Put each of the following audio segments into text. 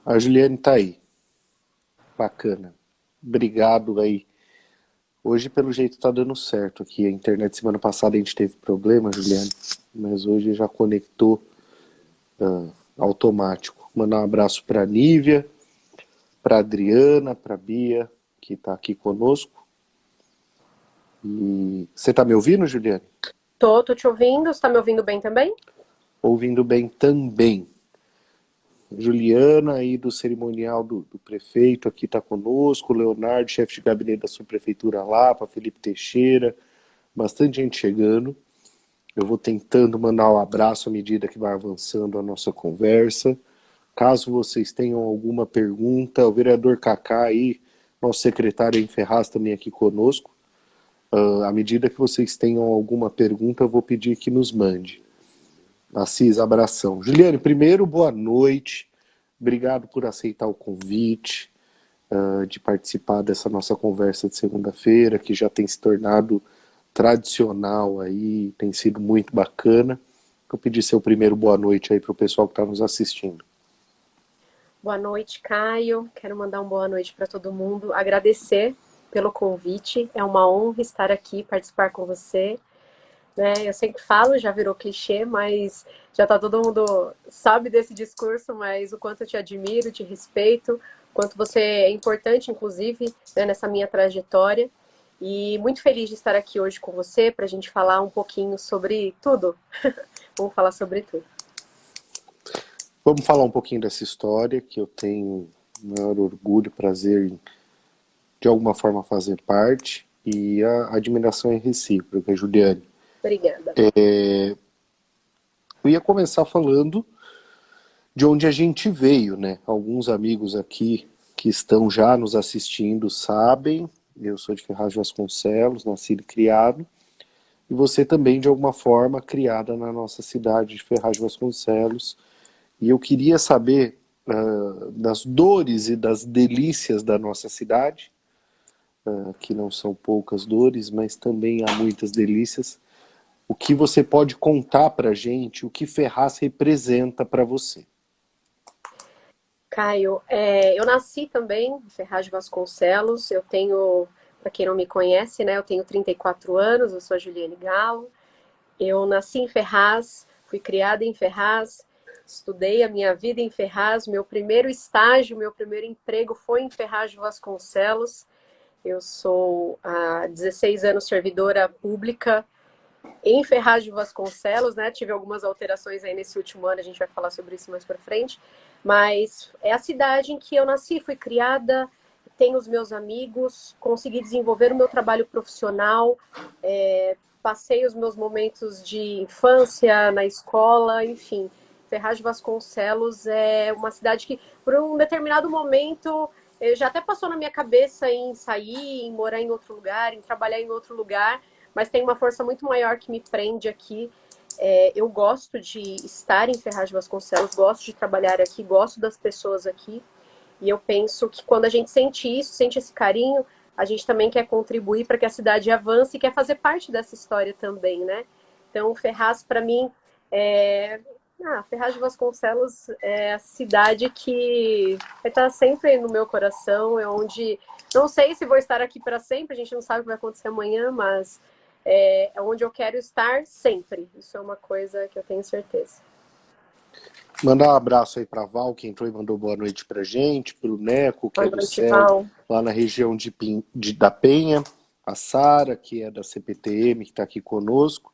A Juliane tá aí. Bacana. Obrigado aí. Hoje, pelo jeito, tá dando certo aqui. A internet semana passada a gente teve problema, Juliane, mas hoje já conectou automático. Mandar um abraço pra Nívia, pra Adriana, pra Bia, que tá aqui conosco. E você tá me ouvindo, Juliane? Tô te ouvindo. Você tá me ouvindo bem também? Ouvindo bem também. Juliana aí do cerimonial do prefeito aqui está conosco, Leonardo, chefe de gabinete da subprefeitura lá, para Felipe Teixeira, bastante gente chegando. Eu vou tentando mandar um abraço à medida que vai avançando a nossa conversa. Caso vocês tenham alguma pergunta, o vereador Cacá aí, nosso secretário em Ferraz também aqui conosco. À medida que vocês tenham alguma pergunta, eu vou pedir que nos mande. Assis, abração. Juliane, primeiro, boa noite. Obrigado por aceitar o convite, de participar dessa nossa conversa de segunda-feira, que já tem se tornado tradicional aí, tem sido muito bacana. Eu pedi seu primeiro boa noite aí para o pessoal que está nos assistindo. Boa noite, Caio. Quero mandar uma boa noite para todo mundo. Agradecer pelo convite. É uma honra estar aqui, participar com você. Né? Eu sempre falo, já virou clichê, mas já tá todo mundo sabe desse discurso, mas o quanto eu te admiro, te respeito, o quanto você é importante, inclusive, né, nessa minha trajetória. E muito feliz de estar aqui hoje com você para a gente falar um pouquinho sobre tudo. Vamos falar sobre tudo. Vamos falar um pouquinho dessa história, que eu tenho o maior orgulho e prazer em, de alguma forma, fazer parte, e a admiração é recíproca, Juliane. Obrigada. Eu ia começar falando de onde a gente veio, né? Alguns amigos aqui que estão já nos assistindo sabem, eu sou de Ferraz de Vasconcelos, nascido e criado, e você também, de alguma forma, criada na nossa cidade de Ferraz de Vasconcelos. E eu queria saber das dores e das delícias da nossa cidade, que não são poucas dores, mas também há muitas delícias. O que você pode contar para gente, o que Ferraz representa para você? Caio, eu nasci também em Ferraz de Vasconcelos. Eu tenho, para quem não me conhece, né, eu tenho 34 anos, eu sou a Juliane Galo. Eu nasci em Ferraz, fui criada em Ferraz, estudei a minha vida em Ferraz. Meu primeiro estágio, meu primeiro emprego foi em Ferraz de Vasconcelos. Eu sou há 16 anos servidora pública em Ferraz de Vasconcelos, né? Tive algumas alterações aí nesse último ano, a gente vai falar sobre isso mais para frente. Mas é a cidade em que eu nasci, fui criada, tenho os meus amigos, consegui desenvolver o meu trabalho profissional, passei os meus momentos de infância na escola, enfim. Ferraz de Vasconcelos é uma cidade que, por um determinado momento, já até passou na minha cabeça em sair, em morar em outro lugar, em trabalhar em outro lugar, mas tem uma força muito maior que me prende aqui. Eu gosto de estar em Ferraz de Vasconcelos, gosto de trabalhar aqui, gosto das pessoas aqui. E eu penso que quando a gente sente isso, sente esse carinho, a gente também quer contribuir para que a cidade avance e quer fazer parte dessa história também, né? Então, Ferraz, para mim, é... Ferraz de Vasconcelos é a cidade que vai estar sempre no meu coração, é onde não sei se vou estar aqui para sempre, a gente não sabe o que vai acontecer amanhã, mas é onde eu quero estar sempre. Isso é uma coisa que eu tenho certeza. Mandar um abraço aí para Val, que entrou e mandou boa noite pra gente, pro Neco, que Boa é do noite, céu, Val. lá na região da Penha, a Sara, que é da CPTM, que está aqui conosco.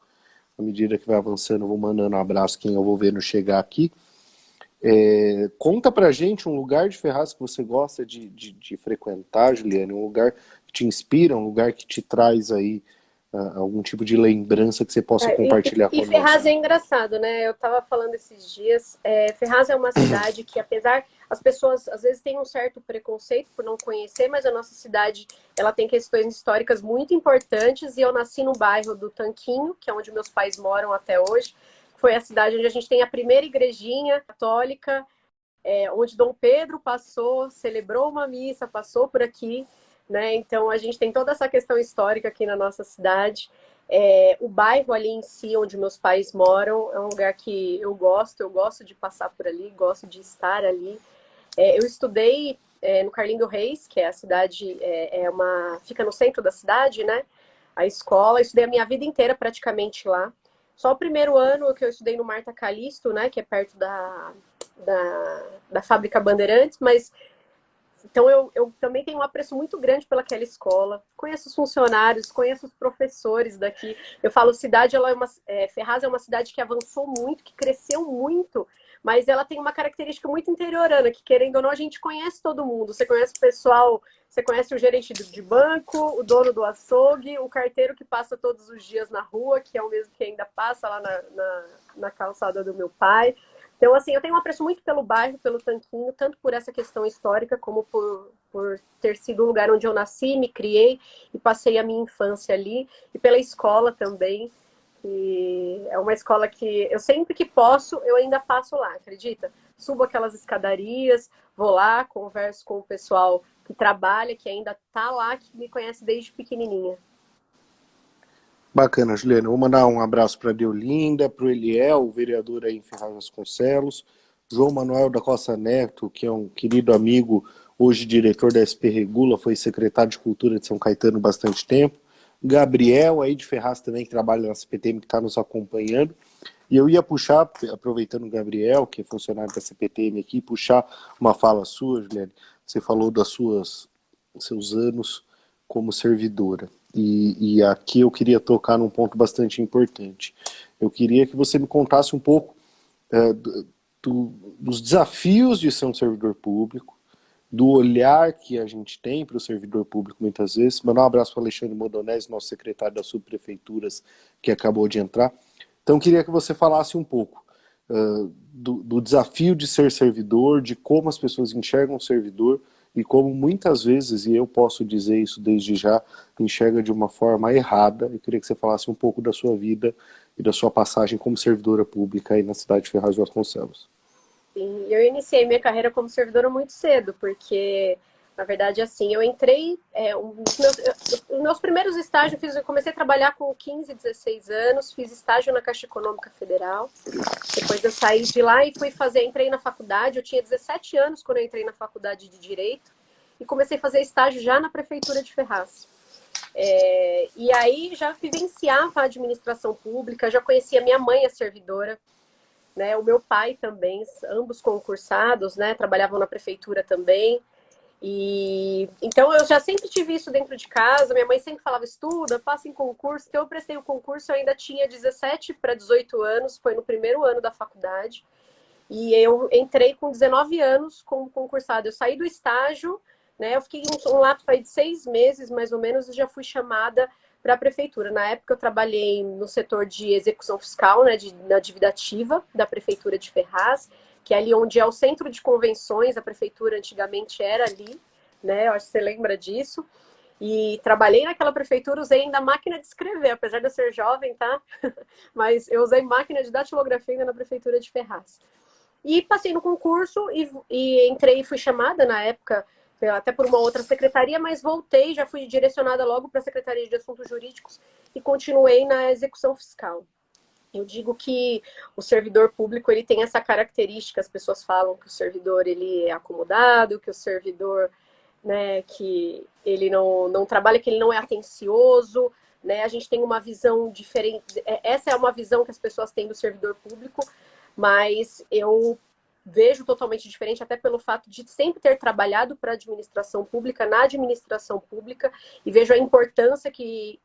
À medida que vai avançando, eu vou mandando um abraço quem eu vou vendo chegar aqui. Conta pra gente um lugar de Ferraz que você gosta de frequentar, Juliane, um lugar que te inspira, um lugar que te traz aí algum tipo de lembrança que você possa compartilhar E Ferraz conosco. é engraçado, né? Eu estava falando esses dias. Ferraz é uma cidade que, apesar as pessoas às vezes têm um certo preconceito por não conhecer, mas a nossa cidade ela tem questões históricas muito importantes. E eu nasci no bairro do Tanquinho, que é onde meus pais moram até hoje. Foi a cidade onde a gente tem a primeira igrejinha católica, onde Dom Pedro passou, celebrou uma missa, passou por aqui, né? Então a gente tem toda essa questão histórica aqui na nossa cidade. O bairro ali em si, onde meus pais moram, é um lugar que eu gosto de passar por ali, gosto de estar ali. Eu estudei no Carlinho Reis, que é a cidade, fica no centro da cidade, né? A escola, eu estudei a minha vida inteira praticamente lá. Só o primeiro ano que eu estudei no Marta Calisto, né? Que é perto da Fábrica Bandeirantes, mas então eu também tenho um apreço muito grande pelaquela escola. Conheço os funcionários, conheço os professores daqui. Eu falo, Ferraz é uma cidade que avançou muito, que cresceu muito, mas ela tem uma característica muito interiorana, que querendo ou não, a gente conhece todo mundo. Você conhece o pessoal, você conhece o gerente de banco, o dono do açougue, o carteiro que passa todos os dias na rua, que é o mesmo que ainda passa lá na calçada do meu pai. Então, assim, eu tenho um apreço muito pelo bairro, pelo Tanquinho, tanto por essa questão histórica, como por ter sido um lugar onde eu nasci, me criei e passei a minha infância ali, e pela escola também, que é uma escola que eu sempre que posso, eu ainda passo lá, acredita? Subo aquelas escadarias, vou lá, converso com o pessoal que trabalha, que ainda tá lá, que me conhece desde pequenininha. Bacana, Juliana. Vou mandar um abraço para a Deolinda, para o Eliel, o vereador aí em Ferraz Vasconcelos, João Manuel da Costa Neto, que é um querido amigo, hoje diretor da SP Regula, foi secretário de Cultura de São Caetano bastante tempo, Gabriel aí de Ferraz também, que trabalha na CPTM, que está nos acompanhando. E eu ia puxar, aproveitando o Gabriel, que é funcionário da CPTM aqui, puxar uma fala sua, Juliana. Você falou seus anos como servidora. E aqui eu queria tocar num ponto bastante importante. Eu queria que você me contasse um pouco dos desafios de ser um servidor público, do olhar que a gente tem para o servidor público muitas vezes. Mandar um abraço para o Alexandre Modonese, nosso secretário das subprefeituras, que acabou de entrar. Então, eu queria que você falasse um pouco do desafio de ser servidor, de como as pessoas enxergam o servidor e como muitas vezes, e eu posso dizer isso desde já, enxerga de uma forma errada. Eu queria que você falasse um pouco da sua vida e da sua passagem como servidora pública aí na cidade de Ferraz de Vasconcelos. Sim, eu iniciei minha carreira como servidora muito cedo, porque, na verdade, assim, eu entrei, os meus primeiros estágios, eu comecei a trabalhar com 15, 16 anos, fiz estágio na Caixa Econômica Federal, depois eu saí de lá e entrei na faculdade, eu tinha 17 anos quando eu entrei na faculdade de Direito, e comecei a fazer estágio já na Prefeitura de Ferraz. E aí já vivenciava a administração pública, já conhecia minha mãe, a servidora, né, o meu pai também, ambos concursados, né, trabalhavam na prefeitura também. E então eu já sempre tive isso dentro de casa. Minha mãe sempre falava: estuda, passa em concurso. Então eu prestei o concurso, eu ainda tinha 17 para 18 anos, foi no primeiro ano da faculdade. E eu entrei com 19 anos como concursada. Eu saí do estágio, né? Eu fiquei um lapso aí de 6 meses, mais ou menos, e já fui chamada para a prefeitura. Na época eu trabalhei no setor de execução fiscal, né, na dívida ativa da prefeitura de Ferraz, que é ali onde é o centro de convenções. A prefeitura antigamente era ali, né? Eu acho que você lembra disso. E trabalhei naquela prefeitura, usei ainda máquina de escrever, apesar de eu ser jovem, tá? Mas eu usei máquina de datilografia ainda na prefeitura de Ferraz. E passei no concurso e entrei, fui chamada na época até por uma outra secretaria, mas voltei, já fui direcionada logo para a Secretaria de Assuntos Jurídicos e continuei na execução fiscal. Eu digo que o servidor público, ele tem essa característica. As pessoas falam que o servidor, ele é acomodado, que o servidor, né, que ele não trabalha, que ele não é atencioso, né? A gente tem uma visão diferente. Essa é uma visão que as pessoas têm do servidor público, mas eu vejo totalmente diferente, até pelo fato de sempre ter trabalhado para a administração pública, na administração pública, e vejo a importância que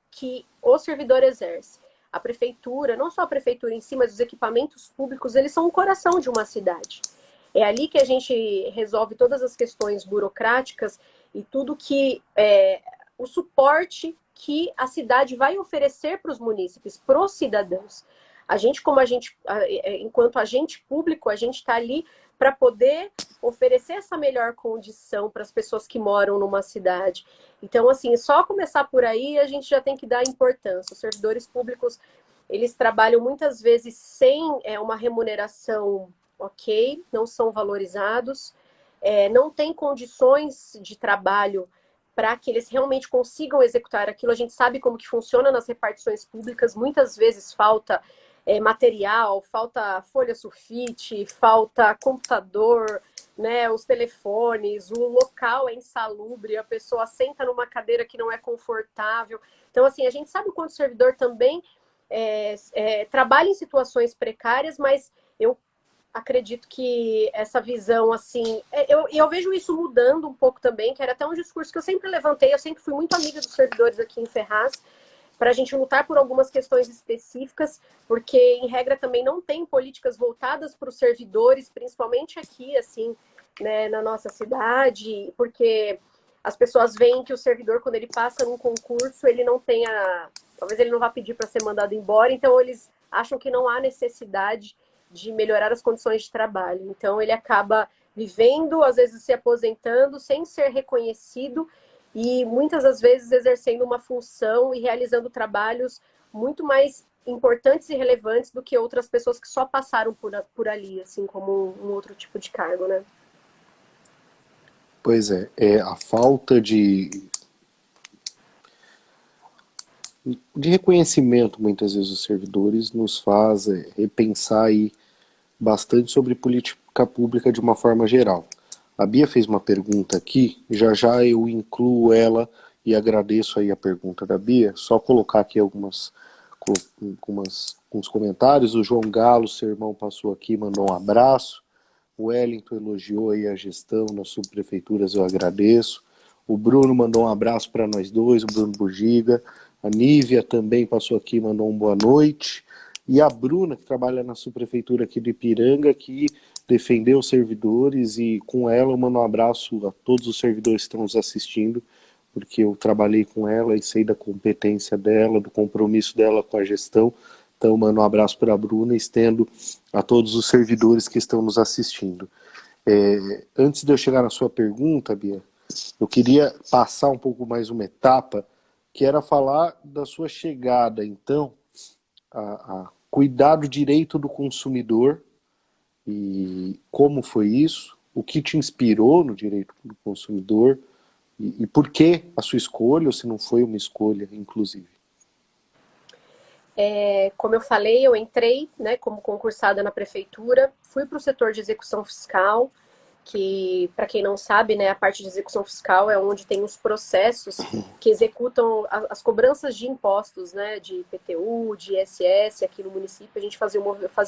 o servidor exerce. A prefeitura, não só a prefeitura em si, mas os equipamentos públicos, eles são o coração de uma cidade. É ali que a gente resolve todas as questões burocráticas e tudo que o suporte que a cidade vai oferecer para os munícipes, para os cidadãos. A gente, enquanto agente público, a gente está ali para poder oferecer essa melhor condição para as pessoas que moram numa cidade. Então, assim, só começar por aí, a gente já tem que dar importância. Os servidores públicos, eles trabalham muitas vezes sem uma remuneração ok, não são valorizados, não têm condições de trabalho para que eles realmente consigam executar aquilo. A gente sabe como que funciona nas repartições públicas, muitas vezes falta material, falta folha sulfite, falta computador, né, os telefones, o local é insalubre, a pessoa senta numa cadeira que não é confortável. Então, assim, a gente sabe o quanto o servidor também trabalha em situações precárias, mas eu acredito que essa visão, assim, eu vejo isso mudando um pouco também, que era até um discurso que eu sempre levantei, eu sempre fui muito amiga dos servidores aqui em Ferraz, para a gente lutar por algumas questões específicas, porque, em regra, também não tem políticas voltadas para os servidores, principalmente aqui, assim, né, na nossa cidade, porque as pessoas veem que o servidor, quando ele passa num concurso, ele não tem talvez ele não vá pedir para ser mandado embora, então eles acham que não há necessidade de melhorar as condições de trabalho. Então, ele acaba vivendo, às vezes se aposentando, sem ser reconhecido, e muitas das vezes exercendo uma função e realizando trabalhos muito mais importantes e relevantes do que outras pessoas que só passaram por ali, assim, como um outro tipo de cargo, né? Pois é a falta de reconhecimento, muitas vezes, dos servidores nos faz repensar aí bastante sobre política pública de uma forma geral. A Bia fez uma pergunta aqui, já já eu incluo ela e agradeço aí a pergunta da Bia. Só colocar aqui alguns comentários. O João Galo, seu irmão, passou aqui, mandou um abraço. O Wellington elogiou aí a gestão nas subprefeituras, eu agradeço. O Bruno mandou um abraço para nós dois, o Bruno Bugiga. A Nívia também passou aqui, mandou um boa noite. E a Bruna, que trabalha na subprefeitura aqui de Ipiranga, que defendeu os servidores, e com ela eu mando um abraço a todos os servidores que estão nos assistindo, porque eu trabalhei com ela e sei da competência dela, do compromisso dela com a gestão. Então, mando um abraço para a Bruna e estendo a todos os servidores que estão nos assistindo. Antes de eu chegar na sua pergunta, Bia, eu queria passar um pouco mais uma etapa, que era falar da sua chegada, então, a cuidar do direito do consumidor e como foi isso, o que te inspirou no direito do consumidor e por que a sua escolha, ou se não foi uma escolha, inclusive. Como eu falei, eu entrei, né, como concursada na prefeitura, fui para o setor de execução fiscal, que, para quem não sabe, né, a parte de execução fiscal é onde tem os processos que executam as cobranças de impostos, né, de IPTU, de ISS aqui no município. A gente fazia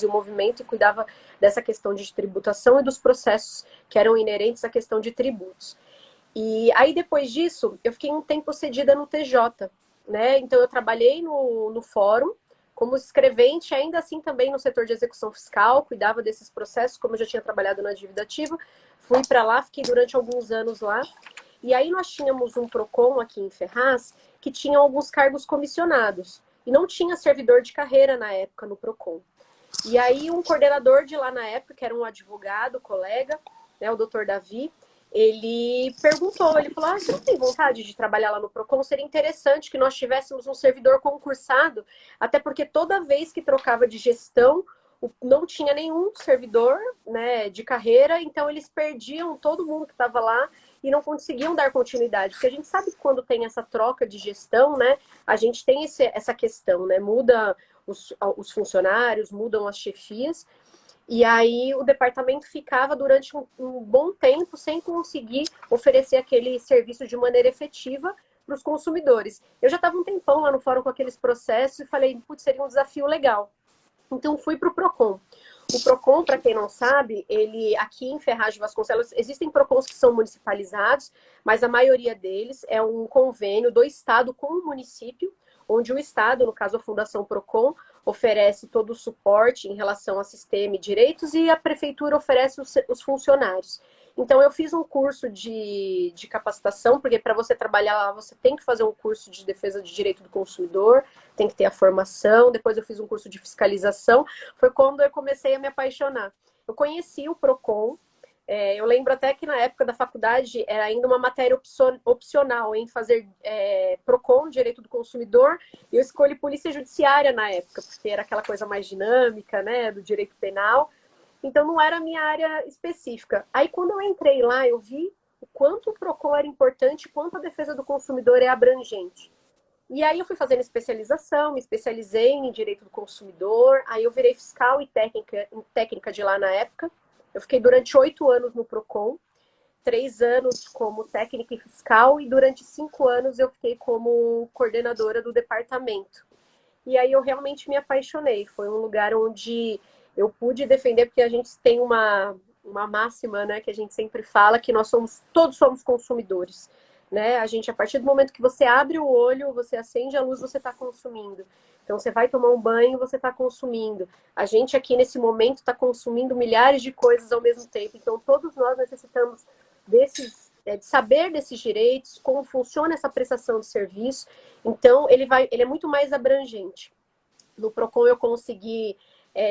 o movimento e cuidava dessa questão de tributação e dos processos que eram inerentes à questão de tributos. E aí, depois disso, eu fiquei um tempo cedida no TJ, né? Então, eu trabalhei no fórum como escrevente, ainda assim também no setor de execução fiscal, cuidava desses processos, como eu já tinha trabalhado na dívida ativa. Fui para lá, fiquei durante alguns anos lá. E aí nós tínhamos um PROCON aqui em Ferraz, que tinha alguns cargos comissionados. E não tinha servidor de carreira na época no PROCON. E aí um coordenador de lá na época, que era um advogado, colega, né, o doutor Davi, ele perguntou, ele falou, você não tem vontade de trabalhar lá no PROCON? Seria interessante que nós tivéssemos um servidor concursado, até porque toda vez que trocava de gestão, não tinha nenhum servidor, né, de carreira, então eles perdiam todo mundo que estava lá e não conseguiam dar continuidade, porque a gente sabe que quando tem essa troca de gestão, né, a gente tem essa questão, né, muda os funcionários, mudam as chefias, e aí o departamento ficava durante um bom tempo sem conseguir oferecer aquele serviço de maneira efetiva para os consumidores. Eu já estava um tempão lá no fórum com aqueles processos e falei, putz, seria um desafio legal. Então fui para o PROCON. O PROCON, para quem não sabe, ele aqui em Ferraz de Vasconcelos, existem PROCONs que são municipalizados, mas a maioria deles é um convênio do Estado com o município, onde o Estado, no caso a Fundação PROCON, oferece todo o suporte em relação a sistema e direitos e a prefeitura oferece os funcionários. Então, eu fiz um curso de capacitação, porque para você trabalhar lá, você tem que fazer um curso de defesa de direito do consumidor, tem que ter a formação. Depois eu fiz um curso de fiscalização. Foi quando eu comecei a me apaixonar. Eu conheci o PROCON. Eu lembro até que na época da faculdade era ainda uma matéria opcional em fazer PROCON, Direito do Consumidor, e eu escolhi Polícia Judiciária na época, porque era aquela coisa mais dinâmica, né, do direito penal. Então, não era a minha área específica. Aí, quando eu entrei lá, eu vi o quanto o PROCON era importante, quanto a defesa do consumidor é abrangente. E aí, eu fui fazendo especialização, me especializei em direito do consumidor, aí eu virei fiscal e técnica de lá na época. Eu fiquei durante 8 anos no Procon, 3 anos como técnica fiscal e durante 5 anos eu fiquei como coordenadora do departamento. E aí eu realmente me apaixonei. Foi um lugar onde eu pude defender, porque a gente tem uma máxima, né, que a gente sempre fala, que todos somos consumidores. Né? A gente, a partir do momento que você abre o olho, você acende a luz, você está consumindo. Então, você vai tomar um banho, você está consumindo. A gente aqui, nesse momento, está consumindo milhares de coisas ao mesmo tempo. Então, todos nós necessitamos de saber desses direitos, como funciona essa prestação de serviço. Então, ele é muito mais abrangente. No Procon, eu consegui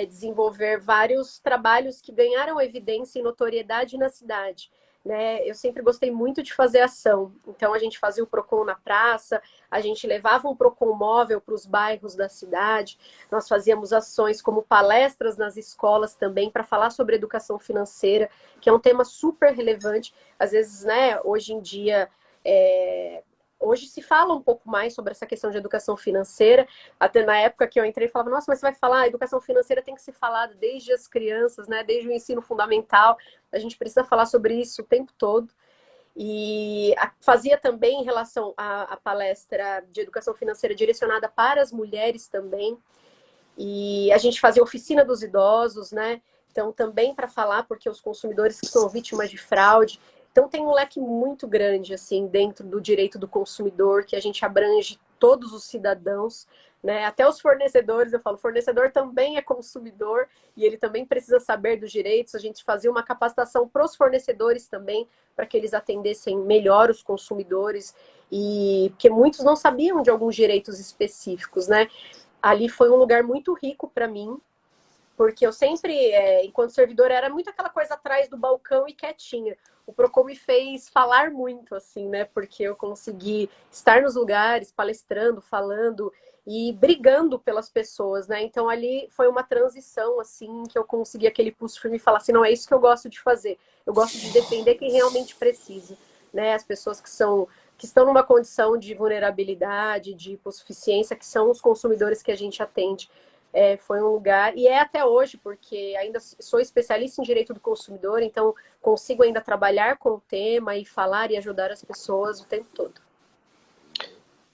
desenvolver vários trabalhos que ganharam evidência e notoriedade na cidade. Né? Eu sempre gostei muito de fazer ação. Então, a gente fazia o Procon na praça, a gente levava um Procon móvel para os bairros da cidade, nós fazíamos ações como palestras nas escolas também para falar sobre educação financeira, que é um tema super relevante. Às vezes, né, hoje em dia, hoje se fala um pouco mais sobre essa questão de educação financeira. Até na época que eu entrei, falava, nossa, mas você vai falar, a educação financeira tem que ser falada desde as crianças, né? Desde o ensino fundamental. A gente precisa falar sobre isso o tempo todo. E fazia também em relação à palestra de educação financeira direcionada para as mulheres também. E a gente fazia oficina dos idosos, né? Então, também para falar, porque os consumidores que são vítimas de fraude. Então, tem um leque muito grande, assim, dentro do direito do consumidor, que a gente abrange todos os cidadãos, né? Até os fornecedores, eu falo, fornecedor também é consumidor e ele também precisa saber dos direitos. A gente fazia uma capacitação para os fornecedores também, para que eles atendessem melhor os consumidores, e porque muitos não sabiam de alguns direitos específicos, né? Ali foi um lugar muito rico para mim, porque eu sempre, enquanto servidora, era muito aquela coisa atrás do balcão e quietinha. O Procon me fez falar muito, assim, né? Porque eu consegui estar nos lugares, palestrando, falando e brigando pelas pessoas, né? Então ali foi uma transição, assim, que eu consegui aquele pulso firme e falar assim, não, é isso que eu gosto de fazer. Eu gosto de defender quem realmente precisa, né? As pessoas que estão numa condição de vulnerabilidade, de hipossuficiência, que são os consumidores que a gente atende. Foi um lugar, e é até hoje, porque ainda sou especialista em direito do consumidor, então consigo ainda trabalhar com o tema e falar e ajudar as pessoas o tempo todo.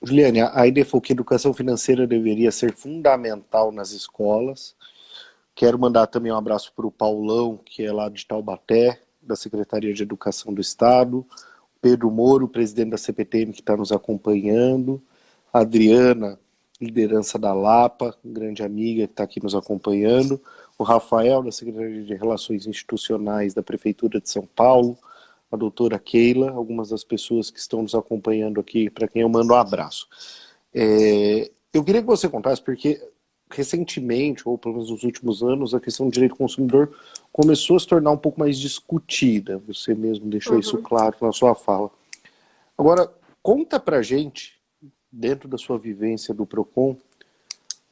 Juliane, a ideia foi que a educação financeira deveria ser fundamental nas escolas. Quero mandar também um abraço para o Paulão, que é lá de Taubaté, da Secretaria de Educação do Estado, Pedro Moro, presidente da CPTM, que está nos acompanhando, a Adriana, liderança da Lapa, grande amiga que está aqui nos acompanhando, o Rafael, da Secretaria de Relações Institucionais da Prefeitura de São Paulo, a doutora Keila, algumas das pessoas que estão nos acompanhando aqui, para quem eu mando um abraço. Eu queria que você contasse, porque recentemente, ou pelo menos nos últimos anos, a questão do direito do consumidor começou a se tornar um pouco mais discutida. Você mesmo deixou isso claro na sua fala. Agora, conta pra gente, dentro da sua vivência do Procon,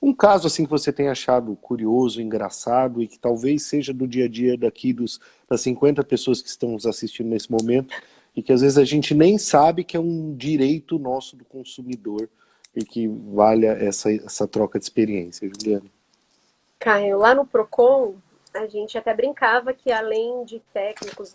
um caso assim que você tenha achado curioso, engraçado e que talvez seja do dia a dia daqui das 50 pessoas que estão nos assistindo nesse momento e que às vezes a gente nem sabe que é um direito nosso do consumidor e que valha essa troca de experiência, Juliana. Caio, lá no Procon, a gente até brincava que além de técnicos,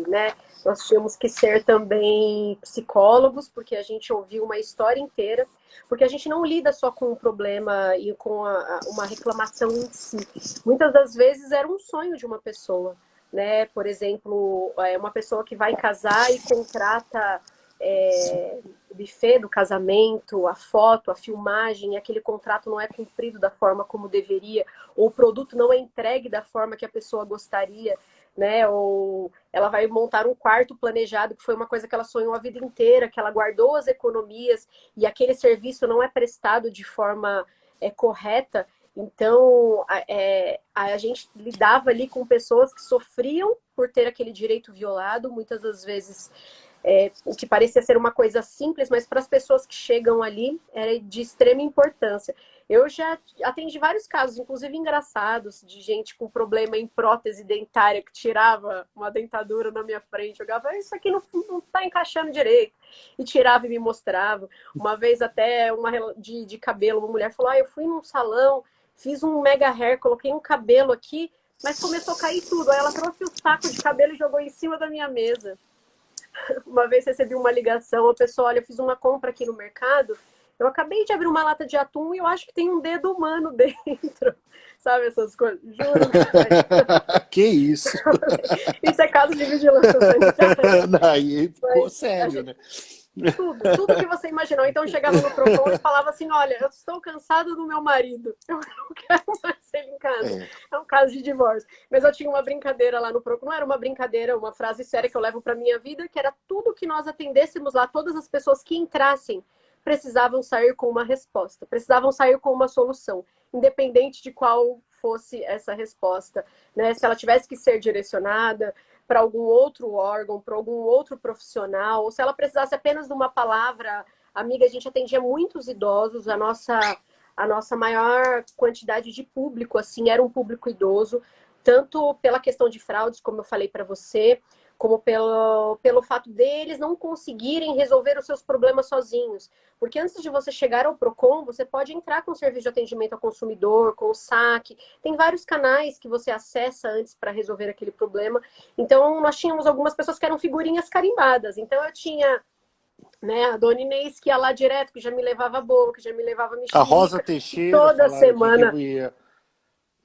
né, nós tínhamos que ser também psicólogos, porque a gente ouviu uma história inteira, porque a gente não lida só com o problema e com uma reclamação em si. Muitas das vezes era um sonho de uma pessoa, né? Por exemplo, uma pessoa que vai casar e contrata o buffet do casamento, a foto, a filmagem, e aquele contrato não é cumprido da forma como deveria, ou o produto não é entregue da forma que a pessoa gostaria, né? Ou ela vai montar um quarto planejado, que foi uma coisa que ela sonhou a vida inteira, que ela guardou as economias, e aquele serviço não é prestado de forma correta. Então, a gente lidava ali com pessoas que sofriam por ter aquele direito violado, muitas das vezes o que parecia ser uma coisa simples, mas para as pessoas que chegam ali era de extrema importância. Eu já atendi vários casos, inclusive engraçados, de gente com problema em prótese dentária que tirava uma dentadura na minha frente, jogava, isso aqui não está encaixando direito, e tirava e me mostrava. Uma vez até de cabelo, uma mulher falou, eu fui num salão, fiz um mega hair, coloquei um cabelo aqui, mas começou a cair tudo. Aí ela trouxe o saco de cabelo e jogou em cima da minha mesa. Uma vez recebi uma ligação, a pessoa, olha, eu fiz uma compra aqui no mercado, eu acabei de abrir uma lata de atum e eu acho que tem um dedo humano dentro. Sabe essas coisas? Juro. Que isso? Isso é caso de vigilância sanitária. Aí ficou sério, né? Tudo que você imaginou. Então chegava no Procon e falava assim, olha, eu estou cansada do meu marido, eu não quero mais ele em casa. É um caso de divórcio. Mas eu tinha uma brincadeira lá no Procon, não era uma brincadeira, uma frase séria que eu levo para minha vida, que era tudo que nós atendêssemos lá, todas as pessoas que entrassem precisavam sair com uma resposta, precisavam sair com uma solução, independente de qual fosse essa resposta, né? Se ela tivesse que ser direcionada para algum outro órgão, para algum outro profissional, ou se ela precisasse apenas de uma palavra. Amiga, a gente atendia muitos idosos, a nossa maior quantidade de público, assim, era um público idoso, tanto pela questão de fraudes, como eu falei para você, como pelo fato deles não conseguirem resolver os seus problemas sozinhos. Porque antes de você chegar ao Procon, você pode entrar com o serviço de atendimento ao consumidor, com o saque. Tem vários canais que você acessa antes para resolver aquele problema. Então, nós tínhamos algumas pessoas que eram figurinhas carimbadas. Então, eu tinha, né, a dona Inês que ia lá direto, que já me levava bolo, que já me levava mexerica. A Rosa Teixeira, toda semana. que ia...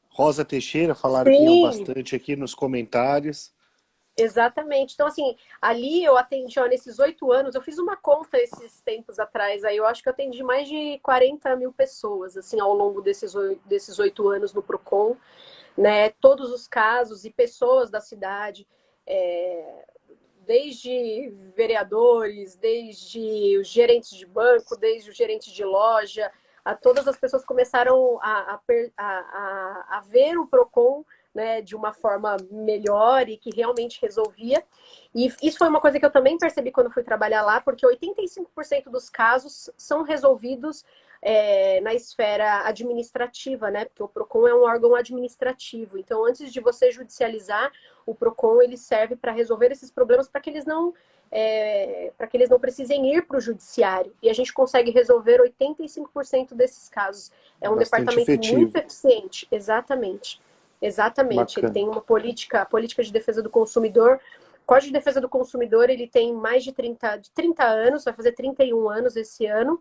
Rosa Teixeira, falaram Sim. que iam bastante aqui nos comentários. Exatamente. Então, assim, ali eu atendi, ó, nesses 8 anos, eu fiz uma conta esses tempos atrás, aí eu acho que eu atendi mais de 40 mil pessoas, assim, ao longo desses 8 anos no Procon, né? Todos os casos e pessoas da cidade, desde vereadores, desde os gerentes de banco, desde os gerentes de loja, a todas as pessoas começaram a ver o Procon, né, de uma forma melhor e que realmente resolvia. E isso foi uma coisa que eu também percebi quando fui trabalhar lá, porque 85% dos casos são resolvidos na esfera administrativa, né? Porque o Procon é um órgão administrativo. Então, antes de você judicializar, o Procon ele serve para resolver esses problemas para que eles não precisem ir para o judiciário. E a gente consegue resolver 85% desses casos. É um Bastante departamento efetivo. muito eficiente, exatamente. Exatamente, Bacana. ele tem uma política de defesa do consumidor. O Código de Defesa do Consumidor, ele tem mais de 30 anos, vai fazer 31 anos esse ano.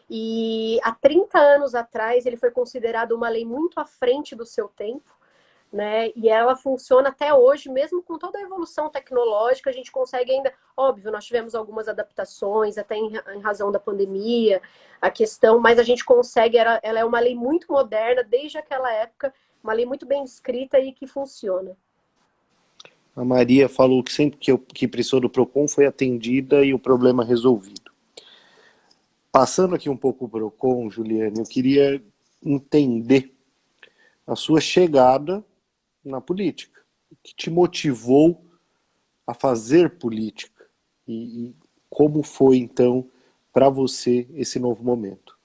E há 30 anos atrás, ele foi considerado uma lei muito à frente do seu tempo, né? E ela funciona até hoje, mesmo com toda a evolução tecnológica, a gente consegue ainda... Óbvio, nós tivemos algumas adaptações, até em razão da pandemia, a questão, mas a gente consegue, ela é uma lei muito moderna, desde aquela época, uma lei muito bem escrita e que funciona. A Maria falou que sempre que precisou do Procon foi atendida e o problema resolvido. Passando aqui um pouco o Procon, Juliane, eu queria entender a sua chegada na política. O que te motivou a fazer política? E como foi, então, para você esse novo momento?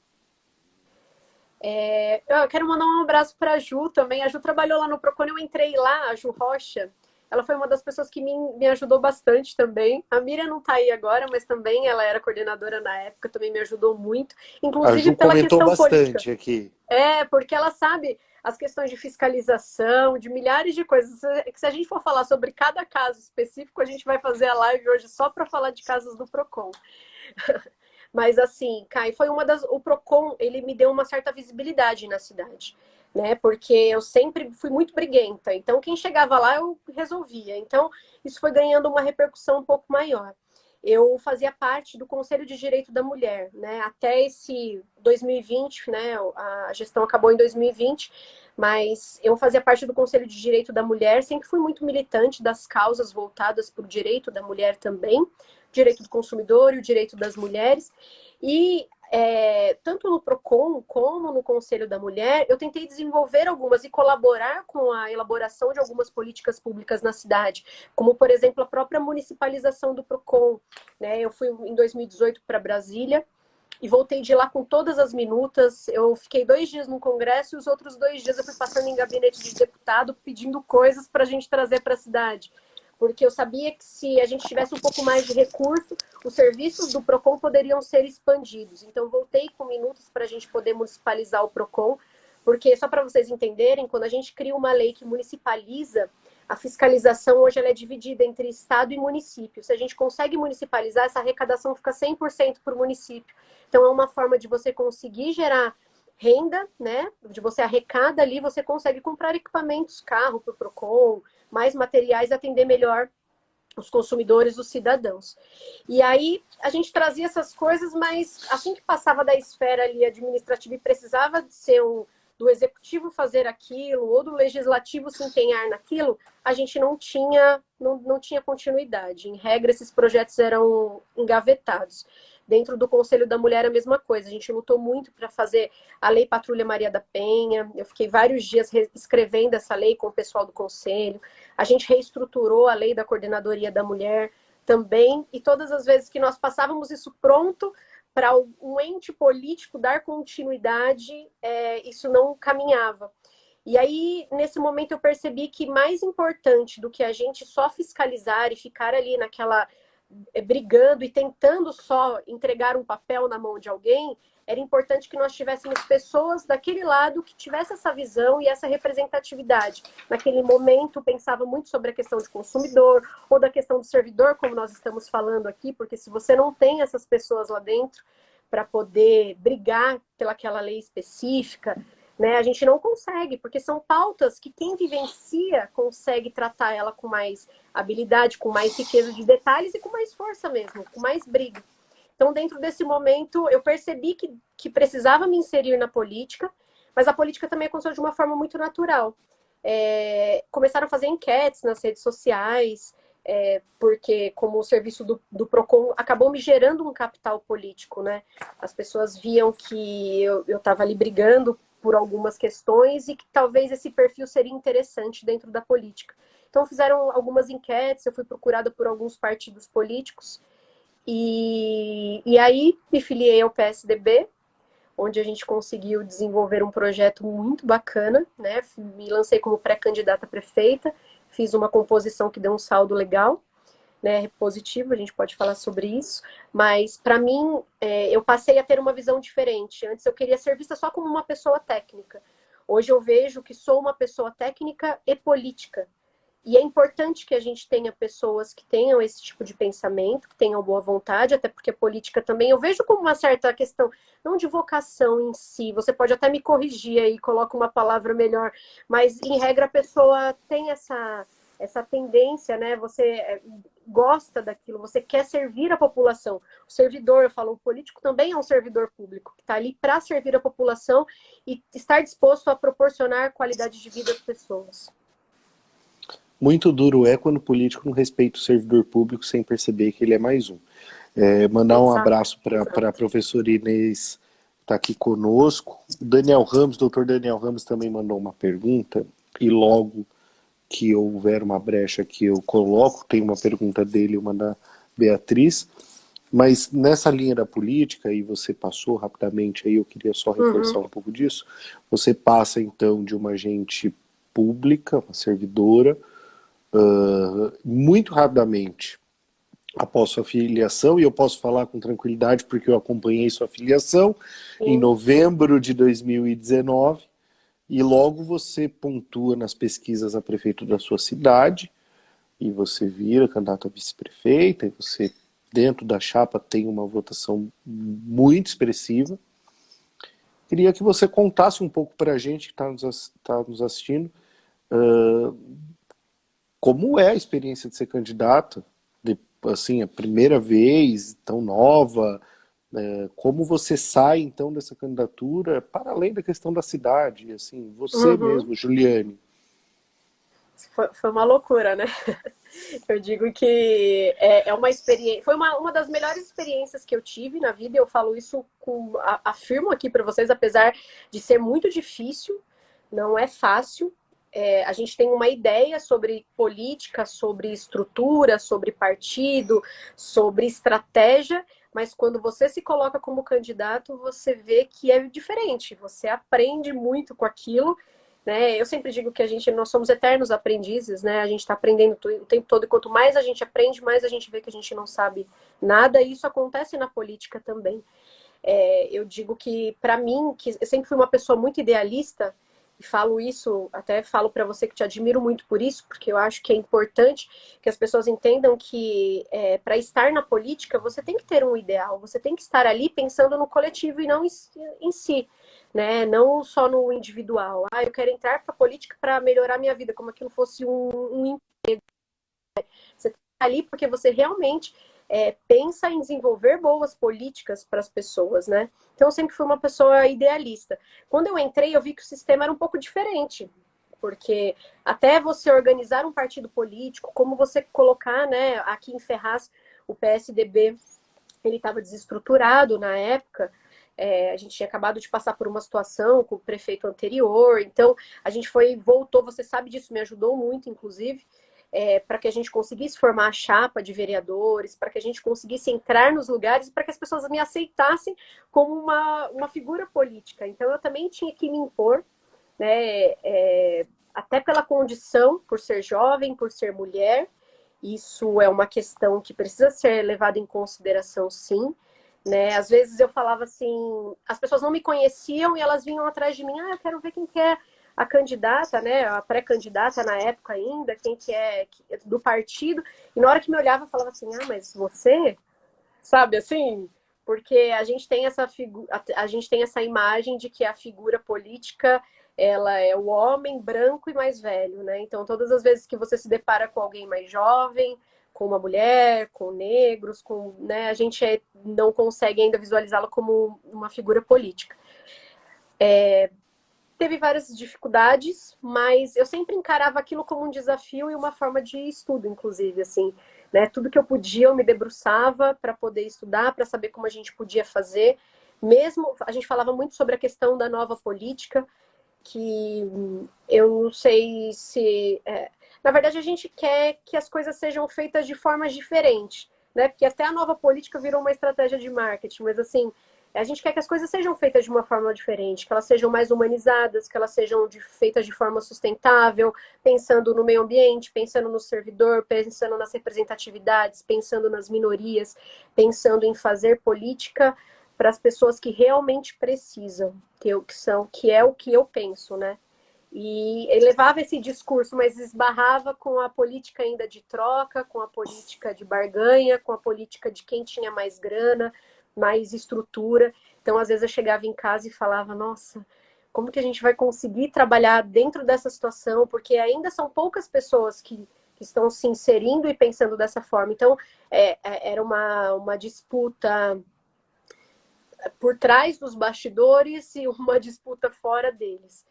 Eu quero mandar um abraço para a Ju também. A Ju trabalhou lá no Procon, eu entrei lá, a Ju Rocha. Ela foi uma das pessoas que me ajudou bastante também. A Miriam não está aí agora, mas também ela era coordenadora na época, também me ajudou muito. Inclusive a Ju pela comentou questão bastante política. Aqui. Porque ela sabe as questões de fiscalização, de milhares de coisas. Se a gente for falar sobre cada caso específico, a gente vai fazer a live hoje só para falar de casos do Procon. Mas assim, Kai, foi o Procon, ele me deu uma certa visibilidade na cidade, né? Porque eu sempre fui muito briguenta. Então, quem chegava lá, eu resolvia. Então, isso foi ganhando uma repercussão um pouco maior. Eu fazia parte do Conselho de Direito da Mulher, né? Até esse 2020, né? A gestão acabou em 2020, mas eu fazia parte do Conselho de Direito da Mulher, sempre fui muito militante das causas voltadas para o direito da mulher também, direito do consumidor e o direito das mulheres. E tanto no Procon como no Conselho da Mulher, eu tentei desenvolver algumas e colaborar com a elaboração de algumas políticas públicas na cidade, como, por exemplo, a própria municipalização do Procon, né? Eu fui em 2018 para Brasília e voltei de lá com todas as minutas. Eu fiquei 2 dias no Congresso e os outros 2 dias eu fui passando em gabinete de deputado pedindo coisas para a gente trazer para a cidade. Porque eu sabia que se a gente tivesse um pouco mais de recurso, os serviços do Procon poderiam ser expandidos. Então, voltei com minutos para a gente poder municipalizar o Procon, Porque, só para vocês entenderem, quando a gente cria uma lei que municipaliza, a fiscalização hoje ela é dividida entre Estado e município. Se a gente consegue municipalizar, essa arrecadação fica 100% para o município. Então, é uma forma de você conseguir gerar renda, né? De você arrecada ali, você consegue comprar equipamentos, carro para o Procon, mais materiais, atender melhor os consumidores, os cidadãos. E aí a gente trazia essas coisas, mas assim que passava da esfera ali administrativa e precisava de ser do executivo fazer aquilo ou do legislativo se empenhar naquilo, a gente não tinha continuidade. Em regra, esses projetos eram engavetados. Dentro do Conselho da Mulher, a mesma coisa. A gente lutou muito para fazer a Lei Patrulha Maria da Penha. Eu fiquei vários dias escrevendo essa lei com o pessoal do Conselho. A gente reestruturou a Lei da Coordenadoria da Mulher também. E todas as vezes que nós passávamos isso pronto para um ente político dar continuidade, isso não caminhava. E aí, nesse momento, eu percebi que mais importante do que a gente só fiscalizar e ficar ali naquela brigando e tentando só entregar um papel na mão de alguém, era importante que nós tivéssemos pessoas daquele lado que tivessem essa visão e essa representatividade. Naquele momento, pensava muito sobre a questão de consumidor ou da questão do servidor, como nós estamos falando aqui, porque se você não tem essas pessoas lá dentro para poder brigar pelaquela lei específica, né, a gente não consegue, porque são pautas que quem vivencia consegue tratar ela com mais habilidade, com mais riqueza de detalhes e com mais força mesmo, com mais briga. Então, dentro desse momento, eu percebi que precisava me inserir na política, mas a política também aconteceu de uma forma muito natural. Começaram a fazer enquetes nas redes sociais, porque como o serviço do Procon acabou me gerando um capital político, né? As pessoas viam que eu estava ali brigando por algumas questões e que talvez esse perfil seria interessante dentro da política. Então fizeram algumas enquetes, eu fui procurada por alguns partidos políticos e aí me filiei ao PSDB, onde a gente conseguiu desenvolver um projeto muito bacana, né? Me lancei como pré-candidata a prefeita, fiz uma composição que deu um saldo legal, né, positivo, a gente pode falar sobre isso, mas para mim, eu passei a ter uma visão diferente. Antes eu queria ser vista só como uma pessoa técnica. Hoje eu vejo que sou uma pessoa técnica e política. E é importante que a gente tenha pessoas que tenham esse tipo de pensamento, que tenham boa vontade, até porque a política também, eu vejo como uma certa questão, não de vocação em si, você pode até me corrigir aí, coloca uma palavra melhor, mas em regra a pessoa tem essa tendência, né? Você gosta daquilo, você quer servir a população. O servidor, eu falo, o político também é um servidor público, que está ali para servir a população e estar disposto a proporcionar qualidade de vida às pessoas. Muito duro é quando o político não respeita o servidor público sem perceber que ele é mais um. Mandar um abraço para a professora Inês, que está aqui conosco. O Daniel Ramos, doutor Daniel Ramos também mandou uma pergunta, e logo que houver uma brecha que eu coloco, tem uma pergunta dele e uma da Beatriz, mas nessa linha da política, e você passou rapidamente aí, eu queria só reforçar um pouco disso, você passa então de uma agente pública, uma servidora, muito rapidamente após sua filiação, e eu posso falar com tranquilidade porque eu acompanhei sua filiação em novembro de 2019, e logo você pontua nas pesquisas a prefeito da sua cidade, e você vira candidato a vice-prefeita, e você, dentro da chapa, tem uma votação muito expressiva. Queria que você contasse um pouco para a gente que está nos assistindo, como é a experiência de ser candidata, assim, a primeira vez, tão nova, como você sai, então, dessa candidatura, para além da questão da cidade, assim, você mesmo, Juliane. Foi uma loucura, né? Eu digo que é uma experiência, foi uma das melhores experiências que eu tive na vida, e eu falo isso, afirmo aqui para vocês, apesar de ser muito difícil, não é fácil. A gente tem uma ideia sobre política, sobre estrutura, sobre partido, sobre estratégia, mas quando você se coloca como candidato, você vê que é diferente, você aprende muito com aquilo, né? Eu sempre digo que nós somos eternos aprendizes, né? A gente está aprendendo o tempo todo, e quanto mais a gente aprende, mais a gente vê que a gente não sabe nada, e isso acontece na política também. Eu digo que, para mim, que eu sempre fui uma pessoa muito idealista, e falo isso, até falo para você que te admiro muito por isso, porque eu acho que é importante que as pessoas entendam que para estar na política você tem que ter um ideal, você tem que estar ali pensando no coletivo e não em si, né? Não só no individual. Ah, eu quero entrar para a política para melhorar minha vida, como aquilo fosse um. Você está ali porque você realmente pensa em desenvolver boas políticas para as pessoas, né? Então, eu sempre fui uma pessoa idealista. Quando eu entrei, eu vi que o sistema era um pouco diferente, porque até você organizar um partido político, como você colocar, né, aqui em Ferraz, o PSDB, ele estava desestruturado na época, a gente tinha acabado de passar por uma situação com o prefeito anterior, então a gente voltou, você sabe disso, me ajudou muito, inclusive, para que a gente conseguisse formar a chapa de vereadores, para que a gente conseguisse entrar nos lugares, para que as pessoas me aceitassem como uma figura política. Então eu também tinha que me impor, né, até pela condição, por ser jovem, por ser mulher. Isso é uma questão que precisa ser levada em consideração, sim. Né? Às vezes eu falava assim, as pessoas não me conheciam e elas vinham atrás de mim, eu quero ver quem que é a candidata, né, a pré-candidata na época ainda, quem que é do partido, e na hora que me olhava eu falava assim, mas você, sabe assim? Porque a gente tem a gente tem essa imagem de que a figura política ela é o homem branco e mais velho, né? Então todas as vezes que você se depara com alguém mais jovem, com uma mulher, com negros, né, a gente não consegue ainda visualizá-la como uma figura política. Teve várias dificuldades, mas eu sempre encarava aquilo como um desafio e uma forma de estudo, inclusive, assim, né? Tudo que eu podia, eu me debruçava para poder estudar, para saber como a gente podia fazer. Mesmo, a gente falava muito sobre a questão da nova política, que eu não sei se... na verdade, a gente quer que as coisas sejam feitas de formas diferentes, né? Porque até a nova política virou uma estratégia de marketing, mas assim, a gente quer que as coisas sejam feitas de uma forma diferente, que elas sejam mais humanizadas, que elas sejam feitas de forma sustentável, pensando no meio ambiente, pensando no servidor, pensando nas representatividades, pensando nas minorias, pensando em fazer política para as pessoas que realmente precisam, que é o que eu penso, né? E ele levava esse discurso, mas esbarrava com a política ainda de troca, com a política de barganha, com a política de quem tinha mais grana, mais estrutura. Então, às vezes, eu chegava em casa e falava, nossa, como que a gente vai conseguir trabalhar dentro dessa situação? Porque ainda são poucas pessoas que estão se inserindo e pensando dessa forma. Então, era uma disputa por trás dos bastidores e uma disputa fora deles.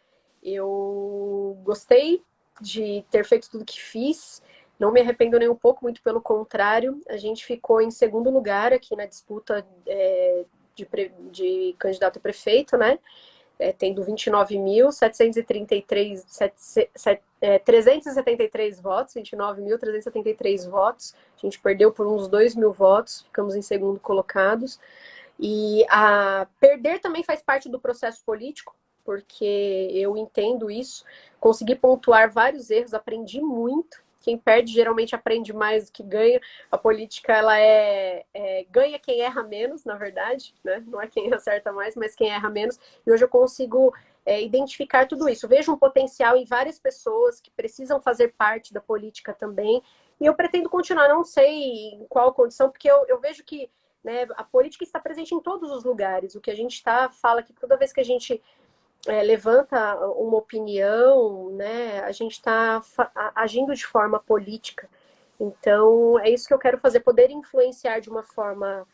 Eu gostei de ter feito tudo que fiz, não me arrependo nem um pouco, muito pelo contrário. A gente ficou em segundo lugar aqui na disputa de candidato a prefeito, né? Tendo 29.733 373 votos, 29.373 votos. A gente perdeu por uns 2.000 votos, ficamos em segundo colocados. E perder também faz parte do processo político, porque eu entendo isso. Consegui pontuar vários erros, aprendi muito. Quem perde geralmente aprende mais do que ganha. A política, ela ganha quem erra menos, na verdade, né? Não é quem acerta mais, mas quem erra menos. E hoje eu consigo identificar tudo isso. Vejo um potencial em várias pessoas que precisam fazer parte da política também. E eu pretendo continuar, não sei em qual condição, porque eu vejo que, né, a política está presente em todos os lugares. O que a gente fala que toda vez que a gente levanta uma opinião, né, a gente está agindo de forma política. Então, é isso que eu quero fazer, poder influenciar de uma forma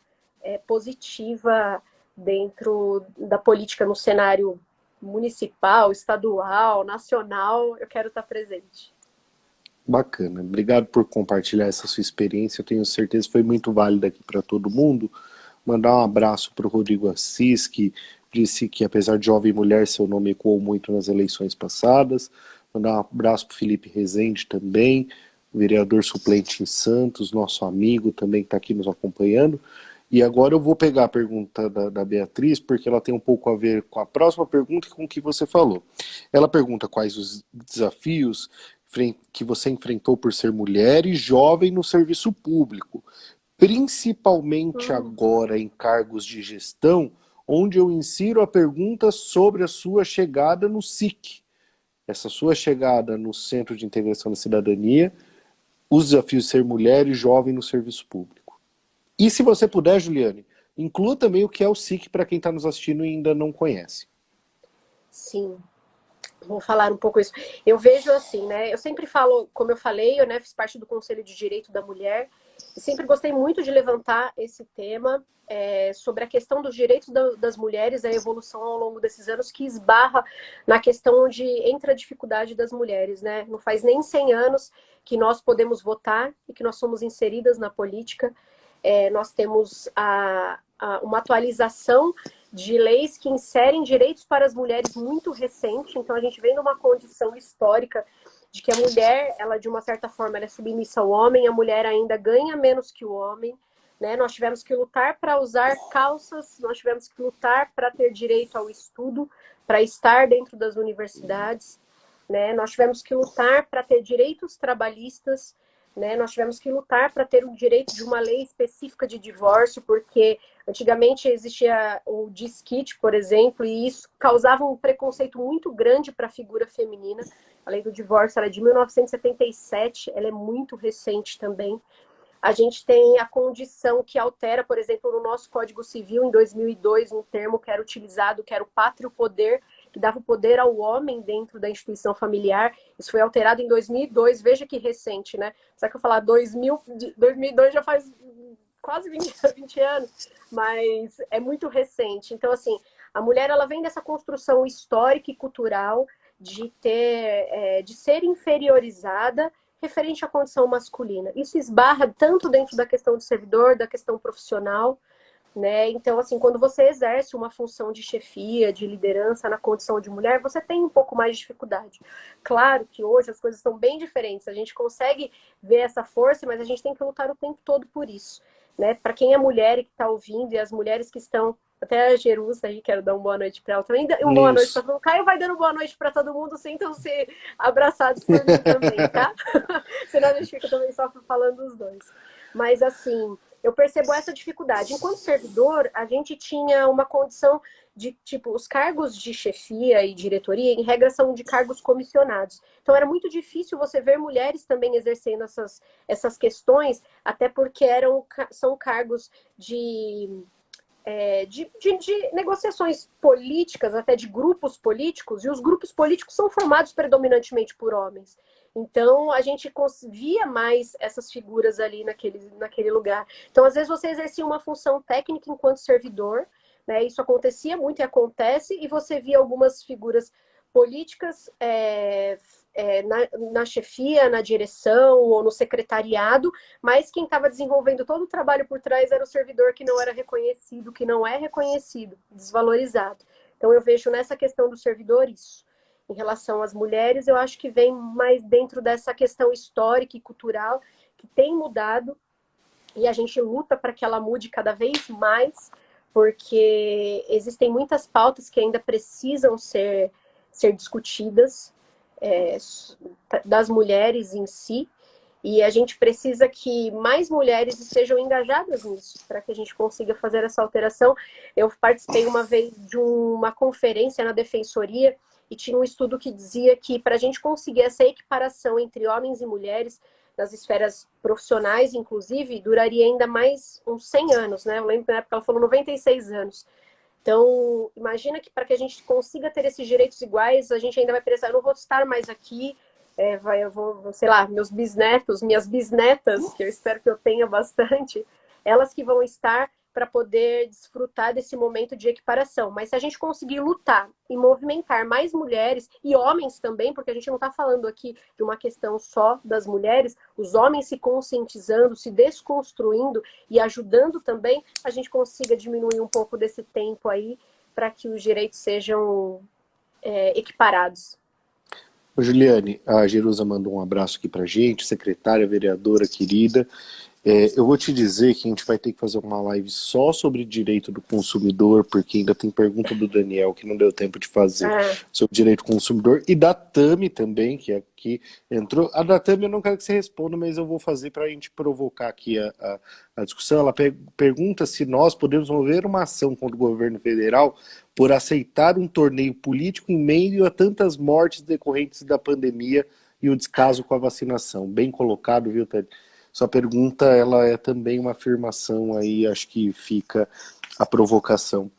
positiva dentro da política no cenário municipal, estadual, nacional. Eu quero estar presente. Bacana. Obrigado por compartilhar essa sua experiência. Eu tenho certeza que foi muito válida aqui para todo mundo. Mandar um abraço para o Rodrigo Assis, que disse que, apesar de jovem mulher, seu nome ecoou muito nas eleições passadas. Mandar um abraço para o Felipe Rezende também, vereador suplente em Santos, nosso amigo também que está aqui nos acompanhando. E agora eu vou pegar a pergunta da Beatriz, porque ela tem um pouco a ver com a próxima pergunta e com o que você falou. Ela pergunta quais os desafios que você enfrentou por ser mulher e jovem no serviço público, principalmente agora em cargos de gestão, onde eu insiro a pergunta sobre a sua chegada no SIC, essa sua chegada no Centro de Integração da Cidadania, os desafios de ser mulher e jovem no serviço público. E se você puder, Juliane, inclua também o que é o SIC para quem está nos assistindo e ainda não conhece. Sim, vou falar um pouco isso. Eu vejo assim, né? Eu sempre falo, como eu falei, eu, né, fiz parte do Conselho de Direito da Mulher e sempre gostei muito de levantar esse tema sobre a questão dos direitos das mulheres, a evolução ao longo desses anos que esbarra na questão onde entra a dificuldade das mulheres, né? Não faz nem 100 anos que nós podemos votar e que nós somos inseridas na política. Nós temos uma atualização de leis que inserem direitos para as mulheres muito recente. Então, a gente vem numa condição histórica de que a mulher, ela de uma certa forma, ela é submissa ao homem, a mulher ainda ganha menos que o homem, né? Nós tivemos que lutar para usar calças, nós tivemos que lutar para ter direito ao estudo, para estar dentro das universidades, né? Nós tivemos que lutar para ter direitos trabalhistas, né? Nós tivemos que lutar para ter o direito de uma lei específica de divórcio, porque antigamente existia o disquite, por exemplo, e isso causava um preconceito muito grande para a figura feminina. A lei do divórcio ela é de 1977, ela é muito recente também. A gente tem a condição que altera, por exemplo, no nosso Código Civil, em 2002, um termo que era utilizado, que era o pátrio poder, que dava o poder ao homem dentro da instituição familiar. Isso foi alterado em 2002, veja que recente, né? Só que eu falar 2002 já faz quase 20 anos, mas é muito recente. Então, assim, a mulher ela vem dessa construção histórica e cultural de ser inferiorizada referente à condição masculina. Isso esbarra tanto dentro da questão do servidor, da questão profissional, né? Então, assim, quando você exerce uma função de chefia, de liderança na condição de mulher, você tem um pouco mais de dificuldade. Claro que hoje as coisas são bem diferentes, a gente consegue ver essa força, mas a gente tem que lutar o tempo todo por isso, né? Para quem é mulher e que está ouvindo, e as mulheres que estão, até a Jerusa aí, quero dar uma boa noite para ela também, uma boa noite para todo mundo. Caio vai dando boa noite para todo mundo, sintam-se abraçados por mim também, tá? Senão a gente fica também só falando os dois. Mas, assim, eu percebo essa dificuldade. Enquanto servidor, a gente tinha uma condição de, tipo, os cargos de chefia e diretoria, em regra, são de cargos comissionados. Então, era muito difícil você ver mulheres também exercendo essas questões, até porque são cargos de negociações políticas, até de grupos políticos, e os grupos políticos são formados predominantemente por homens. Então, a gente via mais essas figuras ali naquele lugar. Então, às vezes, você exercia uma função técnica enquanto servidor, né? Isso acontecia muito e acontece, e você via algumas figuras políticas na chefia, na direção ou no secretariado, mas quem estava desenvolvendo todo o trabalho por trás era o servidor que não era reconhecido, que não é reconhecido, desvalorizado. Então, eu vejo nessa questão do servidor isso. Em relação às mulheres, eu acho que vem mais dentro dessa questão histórica e cultural que tem mudado e a gente luta para que ela mude cada vez mais, porque existem muitas pautas que ainda precisam ser discutidas das mulheres em si, e a gente precisa que mais mulheres estejam engajadas nisso, para que a gente consiga fazer essa alteração. Eu participei uma vez de uma conferência na Defensoria, e tinha um estudo que dizia que para a gente conseguir essa equiparação entre homens e mulheres, nas esferas profissionais, inclusive, duraria ainda mais uns 100 anos, né? Eu lembro que na época ela falou 96 anos. Então, imagina que para que a gente consiga ter esses direitos iguais, a gente ainda vai precisar, eu não vou estar mais aqui, eu vou, sei lá, meus bisnetos, minhas bisnetas, que eu espero que eu tenha bastante, elas que vão estar para poder desfrutar desse momento de equiparação. Mas se a gente conseguir lutar e movimentar mais mulheres, e homens também, porque a gente não está falando aqui de uma questão só das mulheres, os homens se conscientizando, se desconstruindo e ajudando também, a gente consiga diminuir um pouco desse tempo aí para que os direitos sejam equiparados. Juliane, a Jerusa mandou um abraço aqui pra gente, secretária, vereadora querida. Eu vou te dizer que a gente vai ter que fazer uma live só sobre direito do consumidor, porque ainda tem pergunta do Daniel que não deu tempo de fazer É, sobre direito do consumidor, e da Tami também, que aqui entrou. A da Tami eu não quero que você responda, mas eu vou fazer para a gente provocar aqui a discussão. Ela pergunta se nós podemos mover uma ação contra o governo federal por aceitar um torneio político em meio a tantas mortes decorrentes da pandemia e o descaso com a vacinação. Bem colocado, viu, Tami? Sua pergunta, ela é também uma afirmação aí, acho que fica a provocação.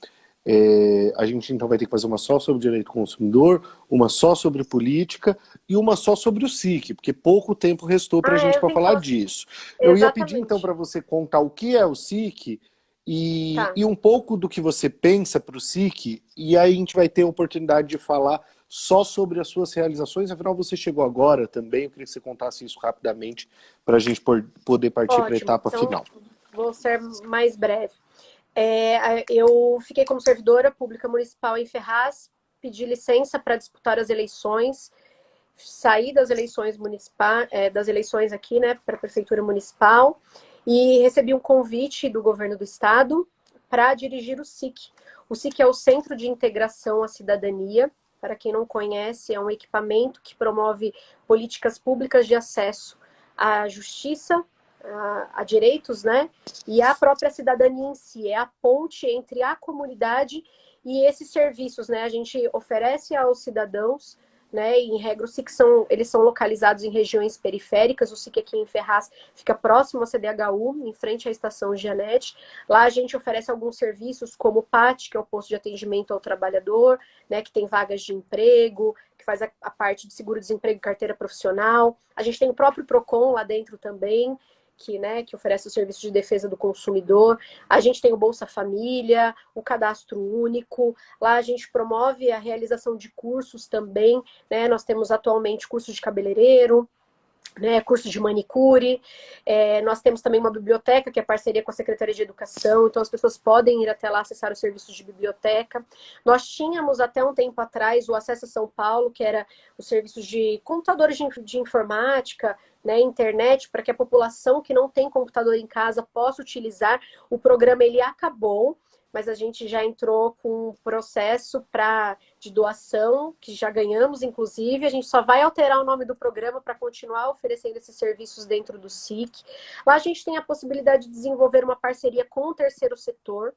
A gente então vai ter que fazer uma só sobre direito do consumidor, uma só sobre política e uma só sobre o SIC, porque pouco tempo restou para a gente eu para tenho que falar falar. disso. Eu ia pedir então Exatamente. para você contar o que é o SIC Tá. e um pouco do que você pensa para o SIC, e aí a gente vai ter a oportunidade de falar só sobre as suas realizações. Afinal, você chegou agora também, eu queria que você contasse isso rapidamente para a gente poder partir para a Ótimo. etapa Então, final. vou ser mais breve. Eu fiquei como servidora pública municipal em Ferraz, pedi licença para disputar as eleições, saí das eleições municipais, das eleições aqui, né, para a prefeitura municipal, e recebi um convite do governo do estado para dirigir o SIC. O SIC é o Centro de Integração à Cidadania. Para quem não conhece, é um equipamento que promove políticas públicas de acesso à justiça, a direitos, né? E a própria cidadania em si, é a ponte entre a comunidade e esses serviços, né? A gente oferece aos cidadãos, né? Em regra, o SIC eles são localizados em regiões periféricas. O SIC aqui em Ferraz fica próximo à CDHU, em frente à estação Gianete. Lá a gente oferece alguns serviços, como o PAT, que é o posto de atendimento ao trabalhador, né? Que tem vagas de emprego, que faz a parte de seguro-desemprego e carteira profissional. A gente tem o próprio PROCON lá dentro também, que oferece o serviço de defesa do consumidor. A gente tem o Bolsa Família, o Cadastro Único. Lá a gente promove a realização de cursos também, né? Nós temos atualmente curso de cabeleireiro, né, curso de manicure. Nós temos também uma biblioteca, que é parceria com a Secretaria de Educação, então as pessoas podem ir até lá acessar os serviços de biblioteca. Nós tínhamos até um tempo atrás o Acesso a São Paulo, que era os serviços de computadores de informática, né, internet, para que a população que não tem computador em casa possa utilizar. O programa ele acabou, mas a gente já entrou com um processo de doação, que já ganhamos, inclusive. A gente só vai alterar o nome do programa para continuar oferecendo esses serviços dentro do SIC. Lá a gente tem a possibilidade de desenvolver uma parceria com o terceiro setor,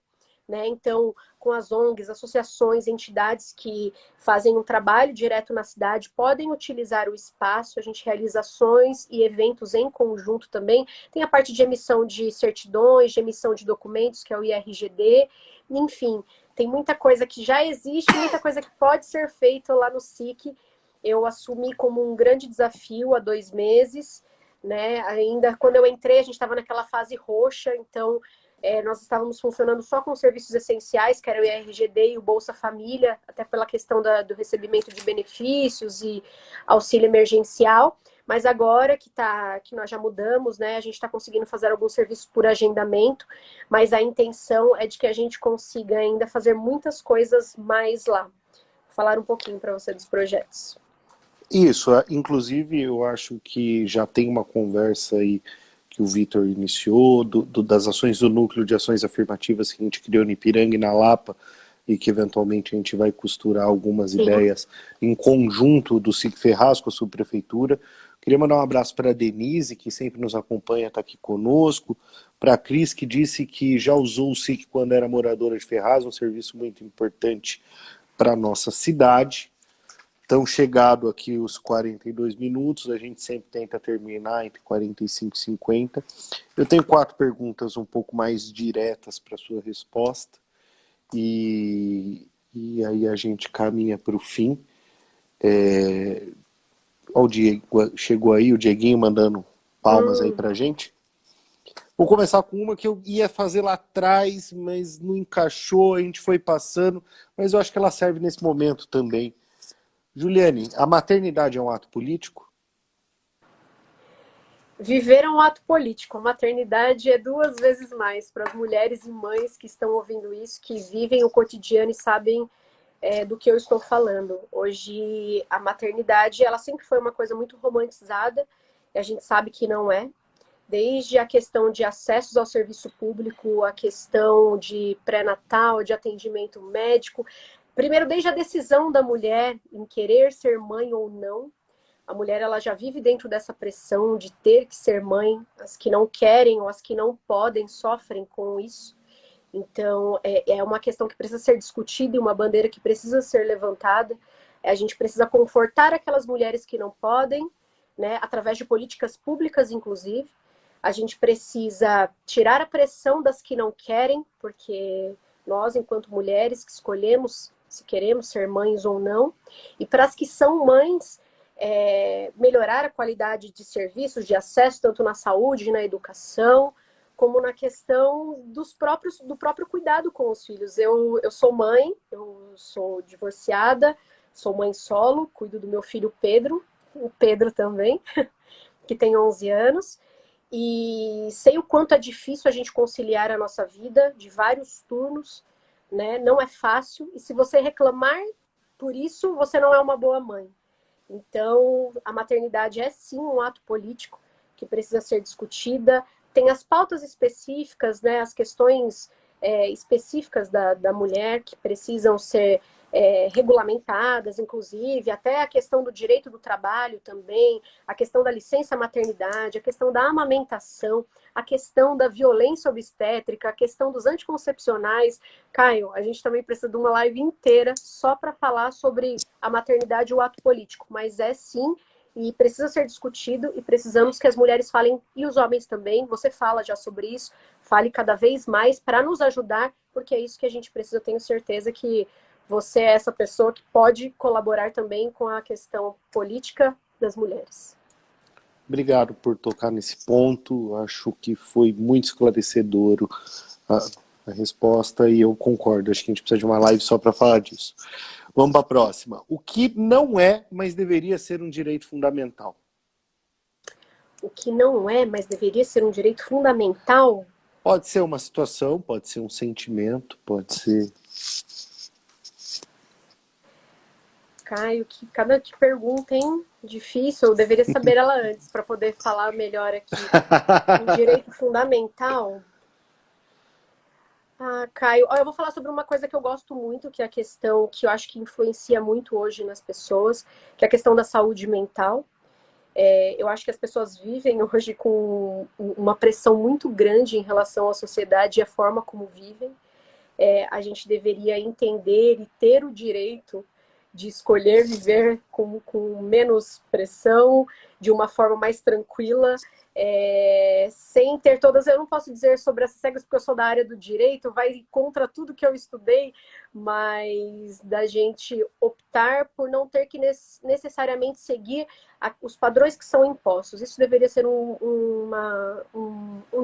né? Então, com as ONGs, associações, entidades que fazem um trabalho direto na cidade, podem utilizar o espaço. A gente realiza ações e eventos em conjunto também. Tem a parte de emissão de certidões, de emissão de documentos, que é o IRGD. Enfim, tem muita coisa que já existe, muita coisa que pode ser feita lá no SIC. Eu assumi como um grande desafio há 2 meses, né? Ainda quando eu entrei, a gente estava naquela fase roxa, então nós estávamos funcionando só com serviços essenciais, que era o IRGD e o Bolsa Família, até pela questão do recebimento de benefícios e auxílio emergencial. Mas agora que nós já mudamos, né, a gente está conseguindo fazer alguns serviços por agendamento, mas a intenção é de que a gente consiga ainda fazer muitas coisas mais lá. Vou falar um pouquinho para você dos projetos. Isso, inclusive eu acho que já tem uma conversa aí que o Vitor iniciou, das ações do núcleo de ações afirmativas que a gente criou no Ipiranga e na Lapa, e que eventualmente a gente vai costurar algumas Sim. ideias em conjunto do SIC Ferraz com a subprefeitura. Queria mandar um abraço para a Denise, que sempre nos acompanha, está aqui conosco, para a Cris, que disse que já usou o SIC quando era moradora de Ferraz, um serviço muito importante para a nossa cidade. Então, chegado aqui os 42 minutos, a gente sempre tenta terminar entre 45 e 50. Eu tenho 4 perguntas um pouco mais diretas para a sua resposta, e aí a gente caminha para o fim. Ó, o Diego chegou aí, o Dieguinho mandando palmas aí para a gente. Vou começar com uma que eu ia fazer lá atrás, mas não encaixou, a gente foi passando, mas eu acho que ela serve nesse momento também. Juliane, a maternidade é um ato político? Viver é um ato político. A maternidade é 2 vezes mais para as mulheres e mães que estão ouvindo isso, que vivem o cotidiano e sabem do que eu estou falando. Hoje, a maternidade, ela sempre foi uma coisa muito romantizada, e a gente sabe que não é. desde a questão de acessos ao serviço público, a questão de pré-natal, de atendimento médico. Primeiro, desde a decisão da mulher em querer ser mãe ou não. A mulher ela já vive dentro dessa pressão de ter que ser mãe. As que não querem ou as que não podem sofrem com isso. Então, é uma questão que precisa ser discutida e uma bandeira que precisa ser levantada. A gente precisa confortar aquelas mulheres que não podem, né, através de políticas públicas, inclusive. A gente precisa tirar a pressão das que não querem, porque nós, enquanto mulheres, que escolhemos se queremos ser mães ou não. E para as que são mães, melhorar a qualidade de serviços, de acesso, tanto na saúde e na educação, como na questão do próprio cuidado com os filhos. Eu sou mãe, eu sou divorciada, sou mãe solo, cuido do meu filho Pedro, o Pedro também, que tem 11 anos, e sei o quanto é difícil a gente conciliar a nossa vida de vários turnos, né? Não é fácil, e se você reclamar por isso, você não é uma boa mãe. Então, a maternidade é sim um ato político que precisa ser discutida. Tem as pautas específicas, né, as questões específicas da mulher que precisam ser regulamentadas, inclusive, até a questão do direito do trabalho também, a questão da licença maternidade, a questão da amamentação, a questão da violência obstétrica, a questão dos anticoncepcionais. Caio, a gente também precisa de uma live inteira só para falar sobre a maternidade e o ato político, mas é sim, e precisa ser discutido, e precisamos que as mulheres falem, e os homens também, você fala já sobre isso, fale cada vez mais para nos ajudar, porque é isso que a gente precisa, eu tenho certeza que você é essa pessoa que pode colaborar também com a questão política das mulheres. Obrigado por tocar nesse ponto, acho que foi muito esclarecedor a resposta e eu concordo, acho que a gente precisa de uma live só para falar disso. Vamos para a próxima. O que não é, mas deveria ser um direito fundamental? O que não é, mas deveria ser um direito fundamental? Pode ser uma situação, pode ser um sentimento, pode ser... Caio, que pergunta, hein? Difícil, eu deveria saber ela antes para poder falar melhor aqui. Um direito fundamental? Ah, Caio, eu vou falar sobre uma coisa que eu gosto muito, que é a questão que eu acho que influencia muito hoje nas pessoas, que é a questão da saúde mental. Eu acho que as pessoas vivem hoje com uma pressão muito grande em relação à sociedade e à forma como vivem. A gente deveria entender e ter o direito de escolher viver com menos pressão, de uma forma mais tranquila, sem ter todas... Eu não posso dizer sobre essas regras porque eu sou da área do direito, vai contra tudo que eu estudei, mas da gente optar por não ter que necessariamente seguir os padrões que são impostos. Isso deveria ser um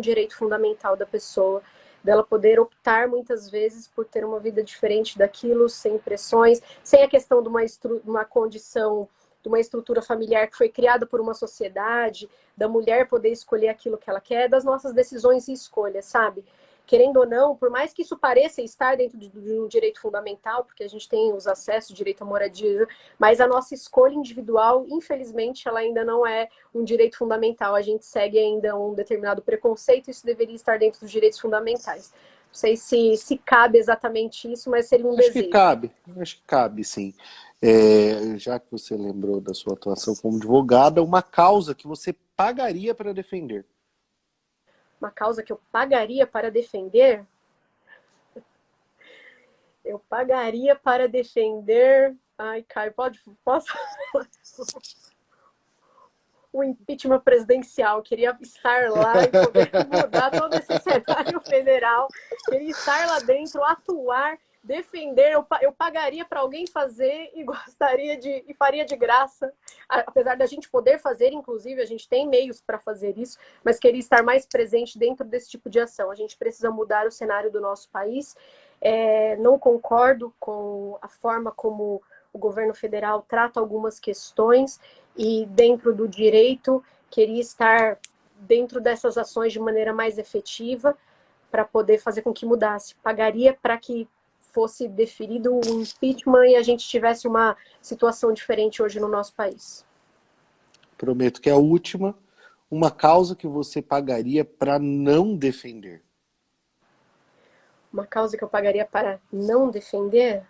direito fundamental da pessoa, dela poder optar muitas vezes por ter uma vida diferente daquilo, sem pressões, sem a questão de uma condição, de uma estrutura familiar que foi criada por uma sociedade, da mulher poder escolher aquilo que ela quer, das nossas decisões e escolhas, sabe? Querendo ou não, por mais que isso pareça estar dentro de um direito fundamental, porque a gente tem os acessos, direito à moradia, mas a nossa escolha individual, infelizmente, ela ainda não é um direito fundamental. A gente segue ainda um determinado preconceito, e isso deveria estar dentro dos direitos fundamentais. Não sei se cabe exatamente isso, mas seria um desejo. Acho que cabe, sim. Já que você lembrou da sua atuação como advogada, uma causa que você pagaria para defender. Uma causa que eu pagaria para defender? Eu pagaria para defender... Ai, Caio, posso? O impeachment presidencial, queria estar lá e poder mudar todo esse cenário federal, queria estar lá dentro, atuar, defender, eu pagaria para alguém fazer e e faria de graça, apesar da gente poder fazer, inclusive, a gente tem meios para fazer isso, mas queria estar mais presente dentro desse tipo de ação. A gente precisa mudar o cenário do nosso país. Não concordo com a forma como o governo federal trata algumas questões, e dentro do direito, queria estar dentro dessas ações de maneira mais efetiva para poder fazer com que mudasse. Pagaria para que fosse deferido um impeachment e a gente tivesse uma situação diferente hoje no nosso país. Prometo que é a última. uma causa que você pagaria para não defender. Uma causa que eu pagaria para não defender?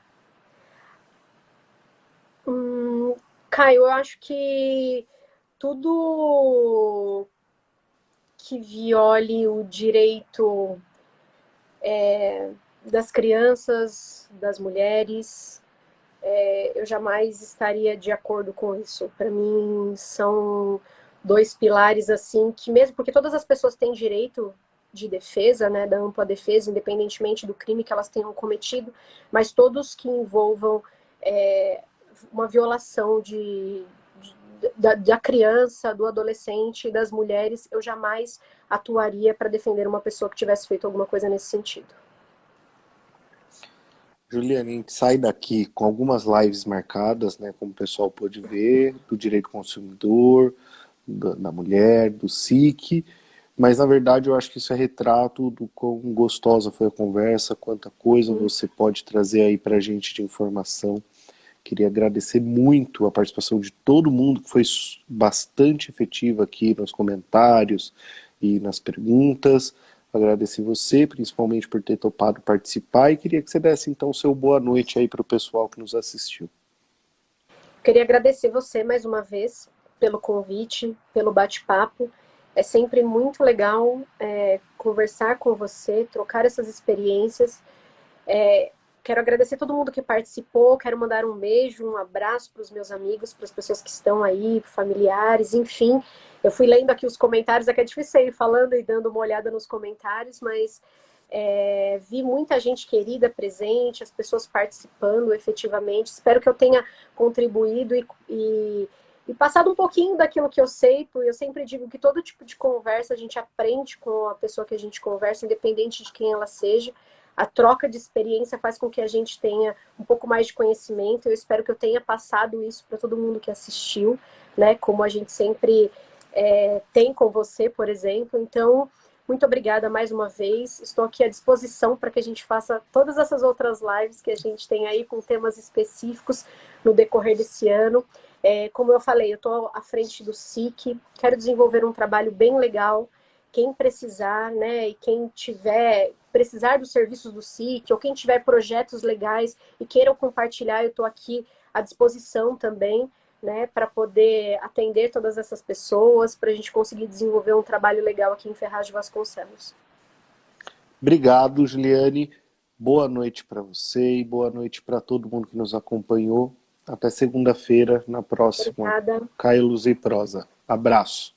Caio, eu acho que tudo que viole o direito das crianças, das mulheres, eu jamais estaria de acordo com isso. Para mim, são dois pilares assim que mesmo porque todas as pessoas têm direito de defesa, né, da ampla defesa, independentemente do crime que elas tenham cometido, mas todos que envolvam uma violação da criança, do adolescente, das mulheres, eu jamais atuaria para defender uma pessoa que tivesse feito alguma coisa nesse sentido. Juliane, a gente sai daqui com algumas lives marcadas, né, como o pessoal pôde ver, do direito consumidor, da mulher, do SIC, mas na verdade eu acho que isso é retrato do quão gostosa foi a conversa, quanta coisa você pode trazer aí pra gente de informação. Queria agradecer muito a participação de todo mundo, que foi bastante efetiva aqui nos comentários e nas perguntas. Agradecer você, principalmente por ter topado participar, e queria que você desse então seu boa noite aí para o pessoal que nos assistiu. Queria agradecer você mais uma vez pelo convite, pelo bate-papo. É sempre muito legal conversar com você, trocar essas experiências. Quero agradecer todo mundo que participou, quero mandar um beijo, um abraço para os meus amigos, para as pessoas que estão aí, familiares, enfim. Eu fui lendo aqui os comentários, é que é difícil ir falando e dando uma olhada nos comentários, mas vi muita gente querida presente, as pessoas participando efetivamente. Espero que eu tenha contribuído e passado um pouquinho daquilo que eu sei, porque eu sempre digo que todo tipo de conversa a gente aprende com a pessoa que a gente conversa, independente de quem ela seja. A troca de experiência faz com que a gente tenha um pouco mais de conhecimento. Eu espero que eu tenha passado isso para todo mundo que assistiu, né? Como a gente sempre tem com você, por exemplo. Então, muito obrigada mais uma vez. Estou aqui à disposição para que a gente faça todas essas outras lives que a gente tem aí com temas específicos no decorrer desse ano. Como eu falei, eu estou à frente do SIC, quero desenvolver um trabalho bem legal. Quem precisar, né, e quem tiver precisar dos serviços do SIC, ou quem tiver projetos legais e queiram compartilhar, eu estou aqui à disposição também, né, para poder atender todas essas pessoas, para a gente conseguir desenvolver um trabalho legal aqui em Ferraz de Vasconcelos. Obrigado, Juliane. Boa noite para você e boa noite para todo mundo que nos acompanhou. Até segunda-feira, na próxima Obrigada. Caio Luz e Prosa. Abraço.